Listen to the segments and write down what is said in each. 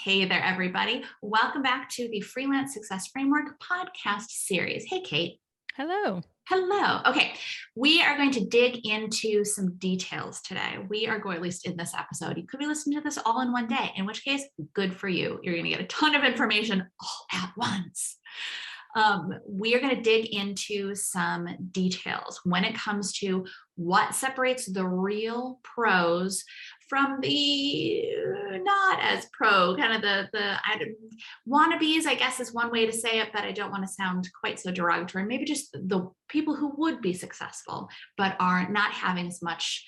Hey there, everybody. Welcome back to the Freelance Success Framework Podcast series. Hey, Kate. Hello. Hello. Okay, we are going to dig into some details today. We are going, at least in this episode, you could be listening to this all in one day, in which case, good for you. You're going to get a ton of information all at once. We are going to dig into some details when it comes to what separates the real pros from the not as pro, kind of the wannabes, I guess is one way to say it, but I don't want to sound quite so derogatory. Maybe just the people who would be successful, but are not having as much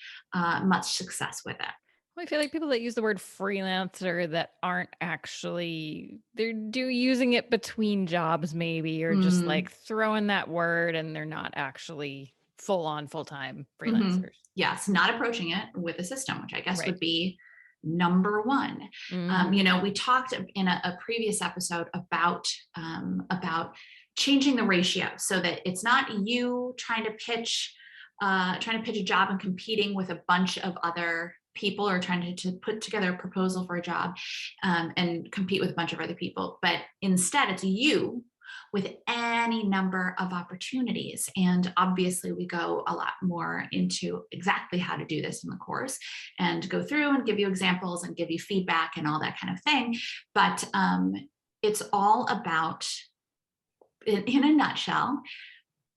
success with it. I feel like people that use the word freelancer that aren't actually, they're using it between jobs maybe, or just like throwing that word and they're not actually full-time freelancers. Yes, not approaching it with a system, which I guess would be number one. We talked in a previous episode about changing the ratio so that it's not you trying to pitch a job and competing with a bunch of other people, or trying to put together a proposal for a job and compete with a bunch of other people. But instead, it's you with any number of opportunities. And obviously, we go a lot more into exactly how to do this in the course and go through and give you examples and give you feedback and all that kind of thing. But it's all about, in a nutshell,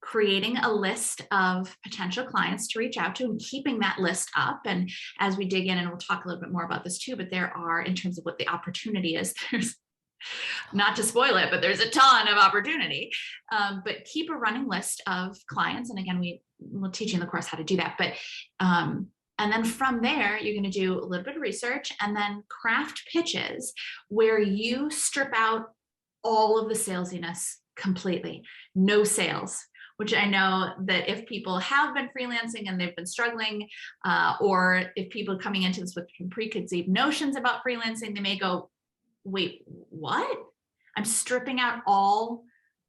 creating a list of potential clients to reach out to and keeping that list up. And as we dig in, and we'll talk a little bit more about this too, but there are, in terms of what the opportunity is, there's, not to spoil it, but there's a ton of opportunity. But keep a running list of clients. And again, we'll teach you in the course how to do that. But and then from there, you're going to do a little bit of research and then craft pitches where you strip out all of the salesiness completely. No sales. Which I know that if people have been freelancing and they've been struggling, or if people are coming into this with preconceived notions about freelancing, they may go, wait, what? I'm stripping out all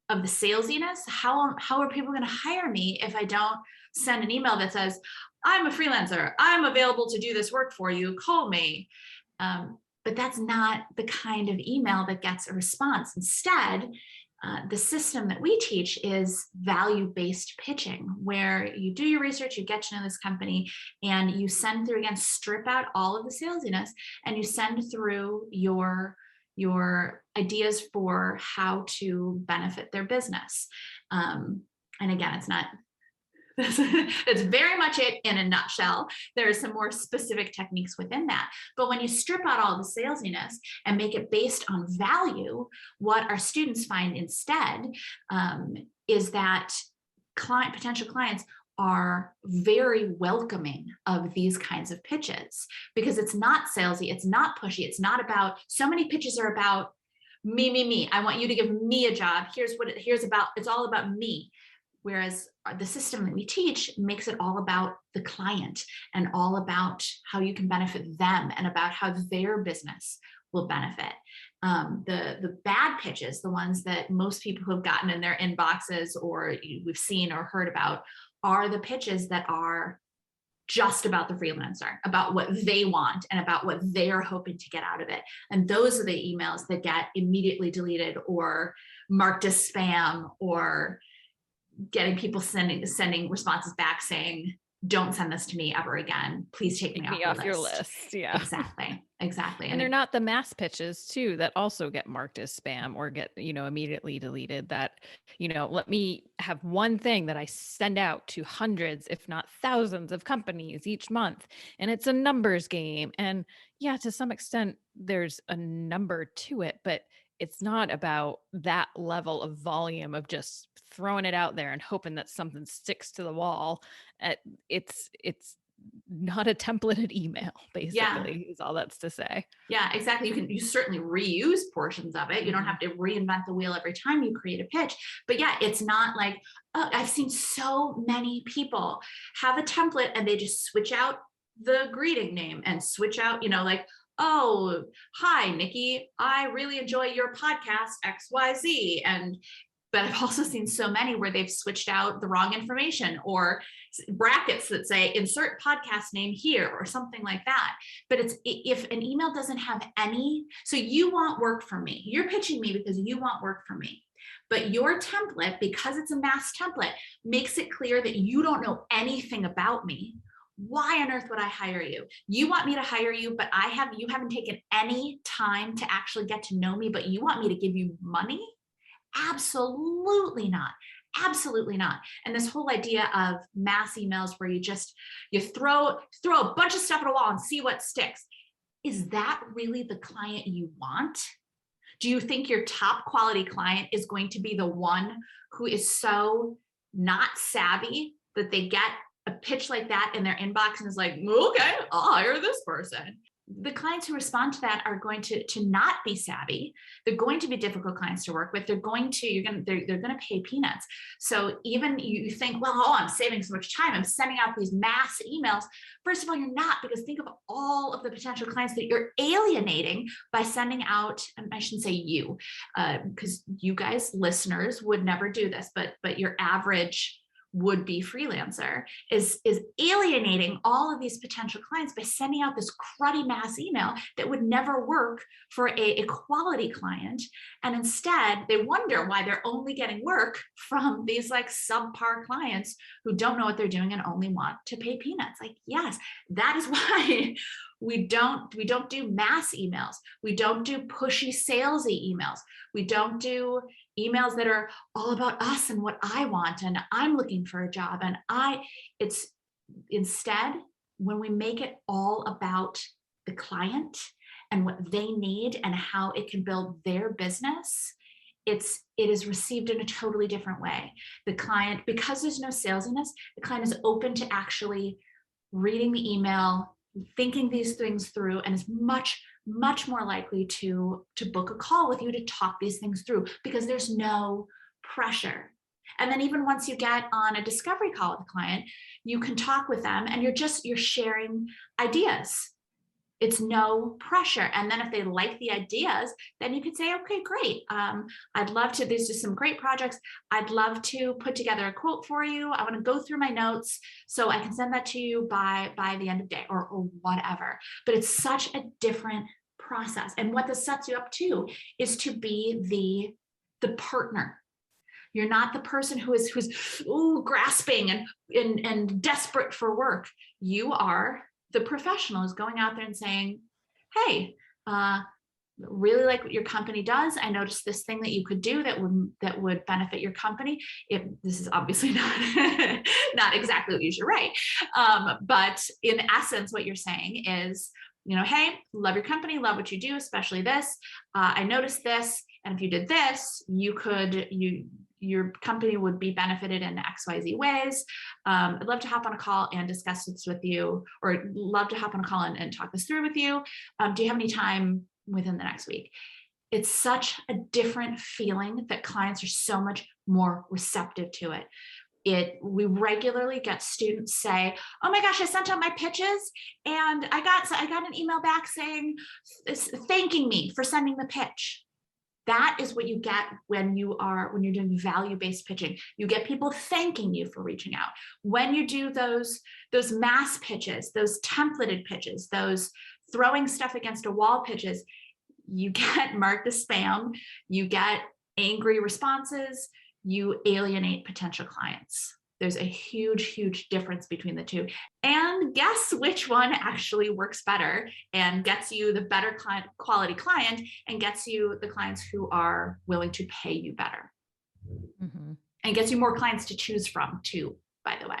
of the salesiness? How are people going to hire me if I don't send an email that says, I'm a freelancer, I'm available to do this work for you, call me. But that's not the kind of email that gets a response. Instead, the system that we teach is value-based pitching, where you do your research, you get to know this company, and you send through, again, strip out all of the salesiness, and you send through your ideas for how to benefit their business. And again, it's not, that's very much it in a nutshell. There are some more specific techniques within that. But when you strip out all the salesiness and make it based on value, what our students find instead is that potential clients are very welcoming of these kinds of pitches, because it's not salesy, it's not pushy, it's not about, so many pitches are about me. I want you to give me a job. It's all about me. Whereas the system that we teach makes it all about the client and all about how you can benefit them and about how their business will benefit. The bad pitches, the ones that most people who have gotten in their inboxes or we've seen or heard about, are the pitches that are just about the freelancer, about what they want and about what they're hoping to get out of it. And those are the emails that get immediately deleted or marked as spam, or getting people sending responses back saying, don't send this to me ever again. Please take me off your list. Yeah, exactly. And they're not the mass pitches too that also get marked as spam or get, immediately deleted. That, let me have one thing that I send out to hundreds, if not thousands of companies each month. And it's a numbers game. And yeah, to some extent there's a number to it, but it's not about that level of volume of just throwing it out there and hoping that something sticks to the wall. It's not a templated email, basically, is all that's to say. Yeah, exactly. You certainly reuse portions of it. You don't have to reinvent the wheel every time you create a pitch. But yeah, it's not like, I've seen so many people have a template and they just switch out the greeting name and switch out, like, oh, hi, Nicki, I really enjoy your podcast, XYZ. And But I've also seen so many where they've switched out the wrong information or brackets that say insert podcast name here or something like that. But it's, if an email doesn't have any, so you want work from me, you're pitching me because you want work from me. But your template, because it's a mass template, makes it clear that you don't know anything about me. Why on earth would I hire you? You want me to hire you, but you haven't taken any time to actually get to know me, but you want me to give you money? Absolutely not. Absolutely not. And this whole idea of mass emails where you throw a bunch of stuff at a wall and see what sticks. Is that really the client you want? Do you think your top quality client is going to be the one who is so not savvy that they get a pitch like that in their inbox and is like, okay, I'll hire this person? The clients who respond to that are going to not be savvy. They're going to be difficult clients to work with. They're going to pay peanuts. So even you think, well, I'm saving so much time, I'm sending out these mass emails. First of all, you're not, because think of all of the potential clients that you're alienating by sending out, and I shouldn't say you, because you guys, listeners, would never do this, but your average would-be freelancer is alienating all of these potential clients by sending out this cruddy mass email that would never work for a quality client. And instead, they wonder why they're only getting work from these like subpar clients who don't know what they're doing and only want to pay peanuts. Like, yes, that is why we don't do mass emails. We don't do pushy salesy emails. We don't do emails that are all about us and what I want and I'm looking for a job. And it's instead, when we make it all about the client and what they need and how it can build their business, it is received in a totally different way. The client, because there's no salesiness, the client is open to actually reading the email, thinking these things through, and is much more likely to book a call with you to talk these things through because there's no pressure. And then even once you get on a discovery call with a client, you can talk with them and you're sharing ideas. It's no pressure. And then if they like the ideas, then you could say, okay, great. I'd love to, there's just some great projects. I'd love to put together a quote for you. I want to go through my notes so I can send that to you by the end of the day or whatever. But it's such a different process. And what this sets you up to is to be the partner. You're not the person who's grasping and desperate for work. You are the professional who's going out there and saying, hey, really like what your company does. I noticed this thing that you could do that would benefit your company. This is obviously not exactly what you should write. But in essence, what you're saying is, hey, love your company, love what you do, especially this. I noticed this. And if you did this, your company would be benefited in XYZ ways. I'd love to hop on a call and discuss this with you, or love to hop on a call and talk this through with you. Do you have any time within the next week? It's such a different feeling that clients are so much more receptive to it. We regularly get students say, oh my gosh, I sent out my pitches and I got an email back saying, thanking me for sending the pitch. That is what you get when you're doing value-based pitching. You get people thanking you for reaching out. When you do those mass pitches, those templated pitches, those throwing stuff against a wall pitches, you get marked as spam, you get angry responses, you alienate potential clients. There's a huge, huge difference between the two. And guess which one actually works better and gets you the better quality client and gets you the clients who are willing to pay you better. Mm-hmm. And gets you more clients to choose from too, by the way.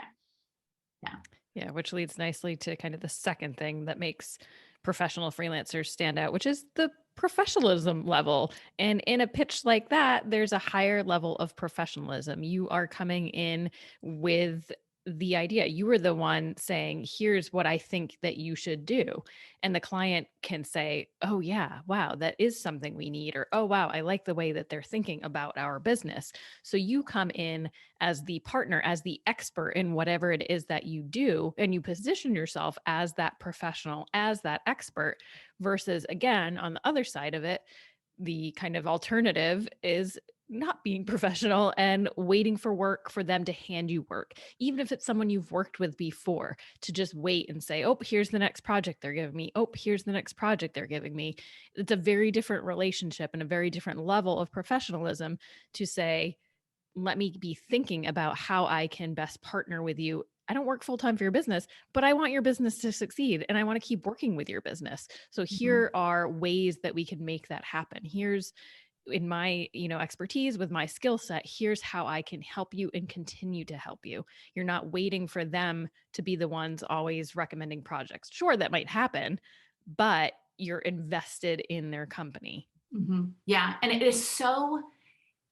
Yeah, which leads nicely to kind of the second thing that makes professional freelancers stand out, which is the professionalism level. And in a pitch like that, there's a higher level of professionalism. You are coming in with the idea. You were the one saying, here's what I think that you should do. And the client can say, oh yeah, wow, that is something we need. Or, oh wow, I like the way that they're thinking about our business. So you come in as the partner, as the expert in whatever it is that you do, and you position yourself as that professional, as that expert, versus again, on the other side of it, the kind of alternative is not being professional and waiting for work for them to hand you work, even if it's someone you've worked with before, to just wait and say, oh, here's the next project they're giving me. Oh, here's the next project they're giving me. It's a very different relationship and a very different level of professionalism to say, let me be thinking about how I can best partner with you. I don't work full-time for your business, but I want your business to succeed and I want to keep working with your business. So here are ways that we can make that happen. Here's, in my, expertise with my skill set, here's how I can help you and continue to help you. You're not waiting for them to be the ones always recommending projects. Sure, that might happen, but you're invested in their company. Yeah. And it is so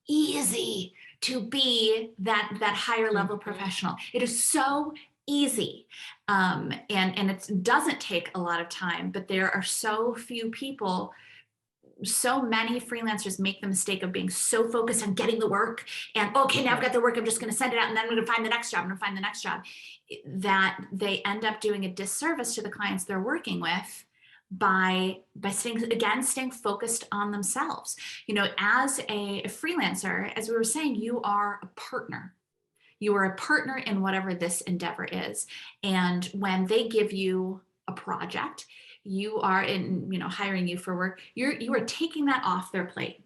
easy to be that higher level professional. It is so easy. And it doesn't take a lot of time, but there are so few people. So many freelancers make the mistake of being so focused on getting the work and, okay, now I've got the work, I'm just going to send it out and then I'm going to find the next job, that they end up doing a disservice to the clients they're working with by staying focused on themselves. As a freelancer, as we were saying, you are a partner. You are a partner in whatever this endeavor is. And when they give you a project, you are hiring you for work, you are taking that off their plate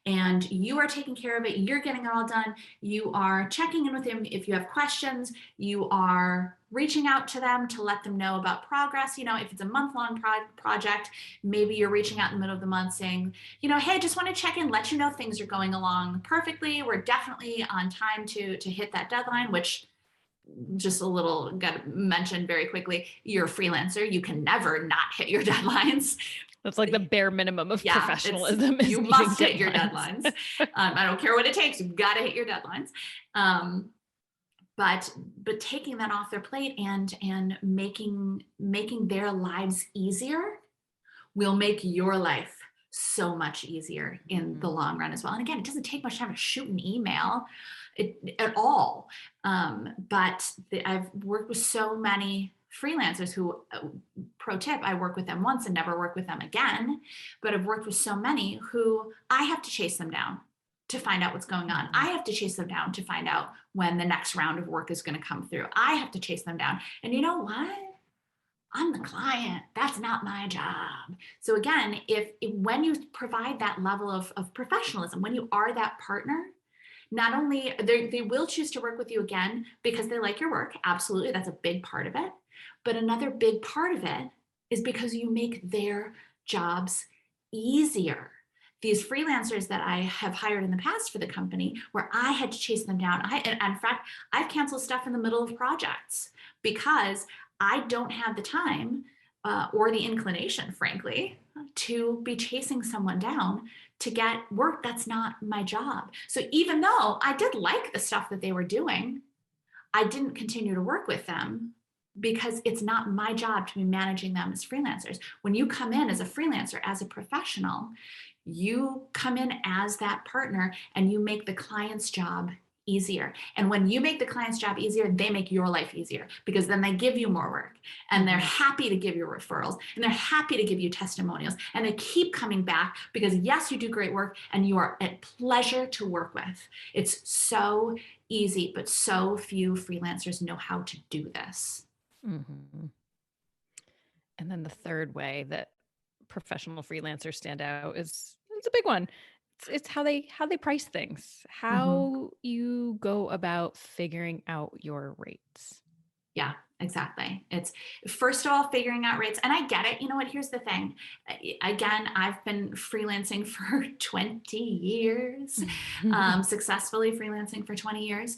and you are taking care of it. You're getting it all done. You are checking in with them. If you have questions, you are reaching out to them to let them know about progress. If it's a month-long project, maybe you're reaching out in the middle of the month saying, hey, just want to check in, let you know things are going along perfectly. We're definitely on time to hit that deadline, which, just a little, got to mention very quickly, you're a freelancer. You can never not hit your deadlines. That's like the bare minimum of professionalism. You must hit your deadlines. I don't care what it takes. You've got to hit your deadlines. But taking that off their plate and making their lives easier will make your life so much easier in the long run as well. And again, it doesn't take much time to shoot an email at all. But I've worked with so many freelancers who, pro tip, I work with them once and never work with them again, but I've worked with so many who I have to chase them down to find out what's going on. I have to chase them down to find out when the next round of work is going to come through. I have to chase them down. And you know what? I'm the client. That's not my job. So again, when you provide that level of professionalism, when you are that partner, not only they will choose to work with you again because they like your work. Absolutely. That's a big part of it. But another big part of it is because you make their jobs easier. These freelancers that I have hired in the past for the company, where I had to chase them down. In fact, I've canceled stuff in the middle of projects because I don't have the time or the inclination, frankly, to be chasing someone down to get work that's not my job. So even though I did like the stuff that they were doing, I didn't continue to work with them because it's not my job to be managing them as freelancers. When you come in as a freelancer, as a professional, you come in as that partner and you make the client's job easier. And when you make the client's job easier, they make your life easier because then they give you more work and they're happy to give you referrals and they're happy to give you testimonials and they keep coming back because yes, you do great work and you are a pleasure to work with. It's so easy, but so few freelancers know how to do this. Mm-hmm. And then the third way that professional freelancers stand out it's a big one. It's how they price things, how you go about figuring out your rates. Yeah, exactly. It's first of all, figuring out rates. And I get it. You know what? Here's the thing. Again, I've been freelancing for 20 years, successfully freelancing for 20 years.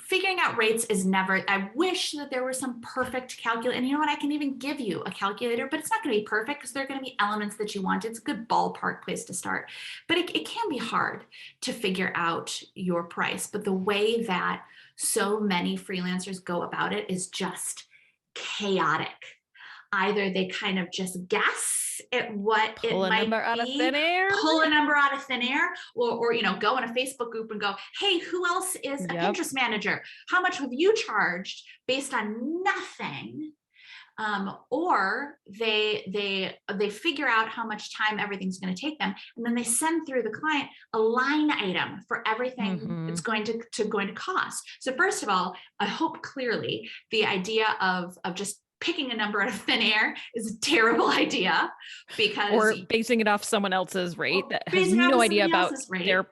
Figuring out rates is never, I wish that there was some perfect calculator. And you know what? I can even give you a calculator, but it's not going to be perfect because there are going to be elements that you want. It's a good ballpark place to start. But it can be hard to figure out your price. But the way that so many freelancers go about it is just chaotic. Either they kind of just guess at what it might be, out of thin air, pull a number out of thin air, or go in a Facebook group and go, hey, who else is a Pinterest manager? How much have you charged based on nothing? or they figure out how much time everything's going to take them, and then they send through the client a line item for everything it's going to cost. So first of all, I hope clearly the idea of just picking a number out of thin air is a terrible idea, because or basing it off someone else's rate that has no idea about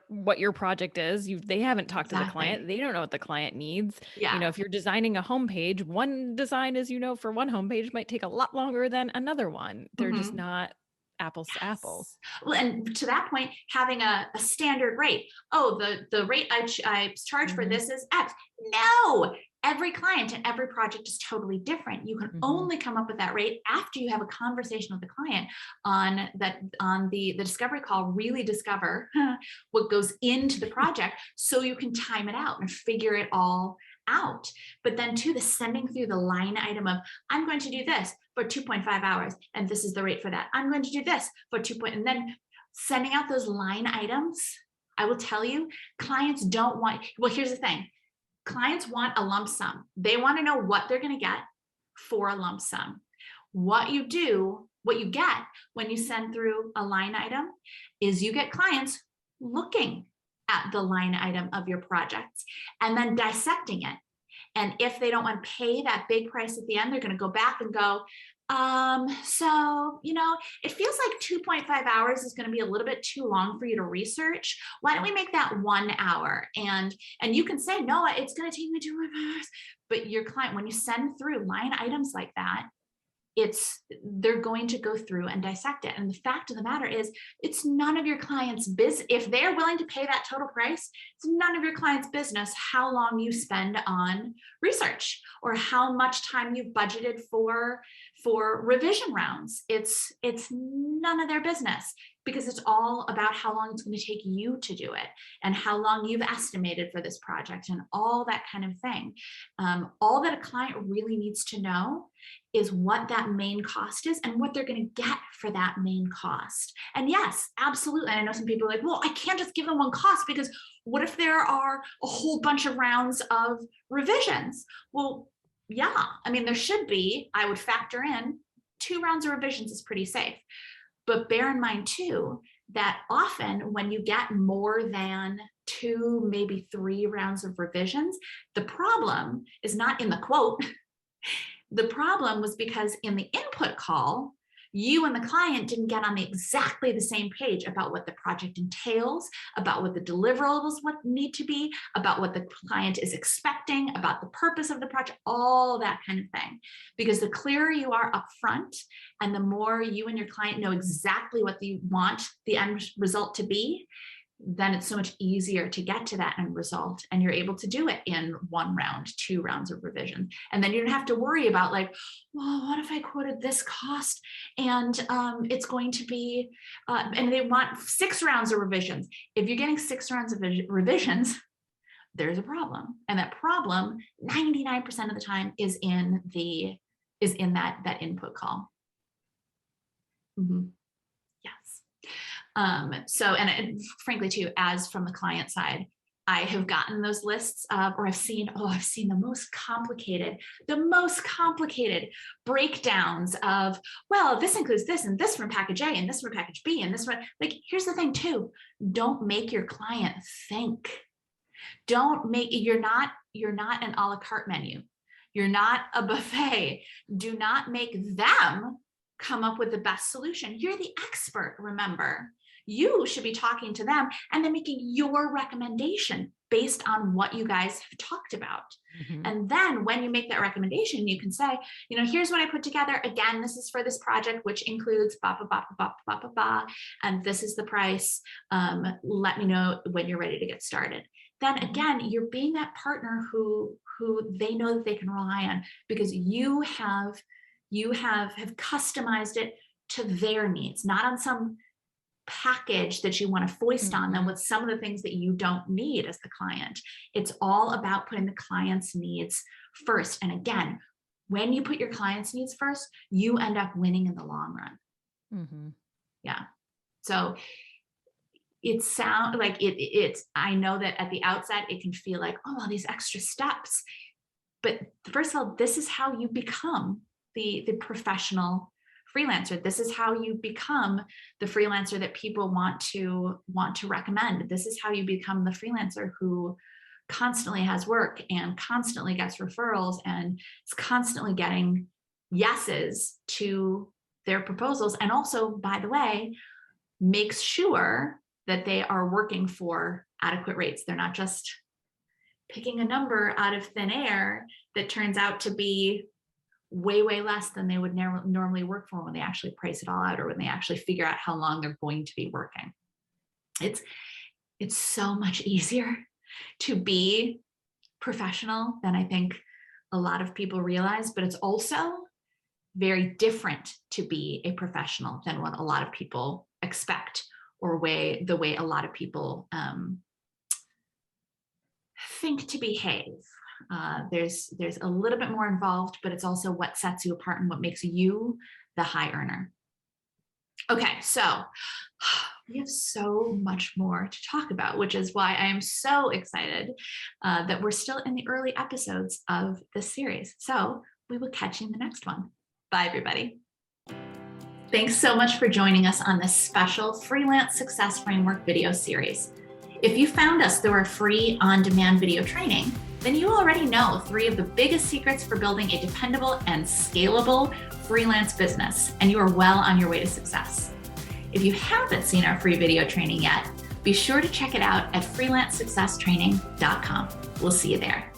what your project is. They haven't talked to the client. They don't know what the client needs. Yeah. If you're designing a homepage, one design is, for one homepage might take a lot longer than another one. They're just not apples to apples. Well, and to that point, having a standard rate. Oh, the rate I charge for this is X. No, every client and every project is totally different. You can only come up with that rate after you have a conversation with the client on the discovery call. Really discover what goes into the project, so you can time it out and figure it all out. But then too, the sending through the line item of, I'm going to do this for 2.5 hours, and this is the rate for that. I'm going to do this for and then sending out those line items. I will tell you, clients don't want, well, here's the thing. Clients want a lump sum. They want to know what they're going to get for a lump sum. What you get when you send through a line item is you get clients looking at the line item of your projects and then dissecting it. And if they don't want to pay that big price at the end, they're going to go back and go, so, it feels like 2.5 hours is going to be a little bit too long for you to research. Why don't we make that 1 hour? And you can say, no, it's going to take me 2.5 hours. But your client, when you send through line items like that, they're going to go through and dissect it. And the fact of the matter is, it's none of your client's business. If they're willing to pay that total price, it's none of your client's business how long you spend on research or how much time you've budgeted for revision rounds. It's none of their business, because it's all about how long it's going to take you to do it and how long you've estimated for this project and all that kind of thing. All that a client really needs to know is what that main cost is and what they're going to get for that main cost. And yes, absolutely. I know some people are like, well, I can't just give them one cost, because what if there are a whole bunch of rounds of revisions? Well, yeah, I mean, there should be. I would factor in 2 rounds of revisions is pretty safe. But bear in mind too, that often when you get more than 2, maybe 3 rounds of revisions, the problem is not in the quote. The problem was because in the input call, you and the client didn't get on exactly the same page about what the project entails, about what the deliverables need to be, about what the client is expecting, about the purpose of the project, all that kind of thing. Because the clearer you are upfront and the more you and your client know exactly what you want the end result to be, then it's so much easier to get to that end result, and you're able to do it in 1 round, 2 rounds of revision. And then you don't have to worry about like, well, what if I quoted this cost and it's going to be, and they want 6 rounds of revisions. If you're getting 6 rounds of revisions, there's a problem. And that problem 99% of the time is in that input call. So, and frankly too, as from the client side, I have gotten those lists of, or I've seen the most complicated breakdowns of, well, this includes this and this from package A and this from package B and this from, like, here's the thing too, don't make your client think. You're not an a la carte menu. You're not a buffet. Do not make them come up with the best solution. You're the expert, remember. You should be talking to them and then making your recommendation based on what you guys have talked about. And then when you make that recommendation, you can say, here's what I put together. Again, this is for this project, which includes blah, blah, blah, blah, blah, blah, blah, and this is the price. Let me know when you're ready to get started. Then again, you're being that partner who they know that they can rely on, because you have customized it to their needs, not on some package that you want to foist on them with some of the things that you don't need as the client. It's all about putting the client's needs first. And again, when you put your client's needs first, you end up winning in the long run. Yeah. So it sounds like it's, I know that at the outset, it can feel like, oh, all these extra steps. But first of all, this is how you become the professional freelancer. This is how you become the freelancer that people want to recommend. This is how you become the freelancer who constantly has work and constantly gets referrals and is constantly getting yeses to their proposals. And also, by the way, makes sure that they are working for adequate rates. They're not just picking a number out of thin air that turns out to be way, way less than they would normally work for when they actually price it all out, or when they actually figure out how long they're going to be working. It's so much easier to be professional than I think a lot of people realize, but it's also very different to be a professional than what a lot of people expect, or the way a lot of people think to behave. There's a little bit more involved, but it's also what sets you apart and what makes you the high earner. Okay, so we have so much more to talk about, which is why I am so excited that we're still in the early episodes of this series. So we will catch you in the next one. Bye, everybody. Thanks so much for joining us on this special Freelance Success Framework video series. If you found us through our free on-demand video training, then you already know 3 of the biggest secrets for building a dependable and scalable freelance business, and you are well on your way to success. If you haven't seen our free video training yet, be sure to check it out at freelancesuccesstraining.com. We'll see you there.